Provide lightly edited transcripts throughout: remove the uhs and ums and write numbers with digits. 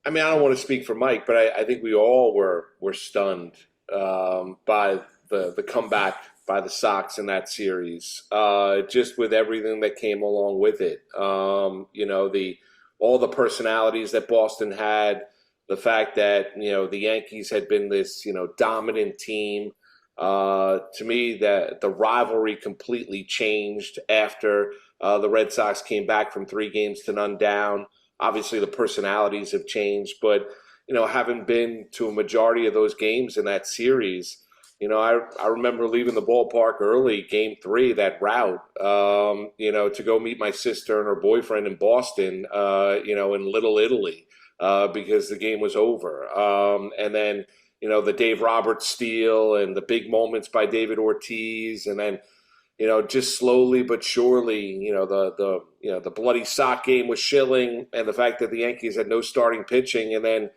I mean, I don't want to speak for Mike, but I think we all were stunned by the comeback by the Sox in that series, just with everything that came along with it. The all the personalities that Boston had, the fact that the Yankees had been this dominant team. To me, that the rivalry completely changed after the Red Sox came back from 3 games to none down. Obviously, the personalities have changed, but having been to a majority of those games in that series, I remember leaving the ballpark early, game 3, that route, to go meet my sister and her boyfriend in Boston, in Little Italy, because the game was over. And then, the Dave Roberts steal and the big moments by David Ortiz, and then just slowly but surely, the bloody sock game with Schilling, and the fact that the Yankees had no starting pitching, and then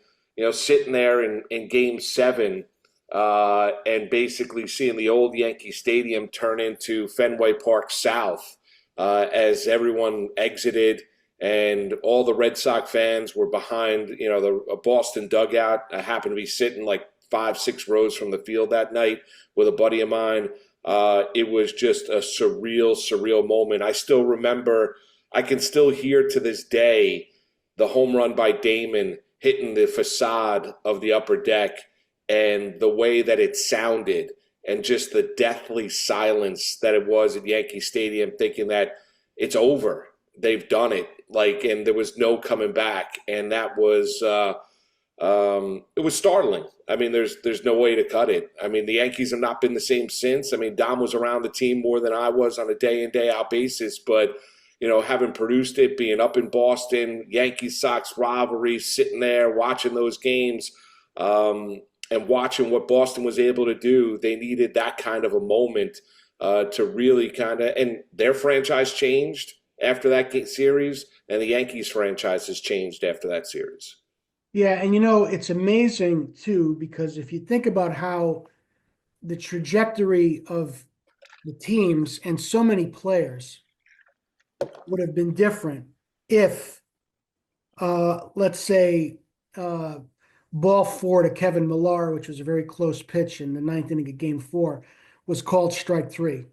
sitting there in Game 7, and basically seeing the old Yankee Stadium turn into Fenway Park South, as everyone exited. And all the Red Sox fans were behind, the Boston dugout. I happened to be sitting like 5, 6 rows from the field that night with a buddy of mine. It was just a surreal, surreal moment. I still remember, I can still hear to this day the home run by Damon hitting the facade of the upper deck, and the way that it sounded, and just the deathly silence that it was at Yankee Stadium, thinking that it's over. They've done it. And there was no coming back. And that was, it was startling. I mean, there's no way to cut it. I mean, the Yankees have not been the same since. I mean, Dom was around the team more than I was on a day in, day out basis, but having produced it, being up in Boston, Yankees Sox rivalry, sitting there watching those games, and watching what Boston was able to do, they needed that kind of a moment to really and their franchise changed after that series, and the Yankees franchise has changed after that series. Yeah, and it's amazing too, because if you think about how the trajectory of the teams and so many players would have been different if, let's say, ball 4 to Kevin Millar, which was a very close pitch in the ninth inning of Game 4, was called strike 3.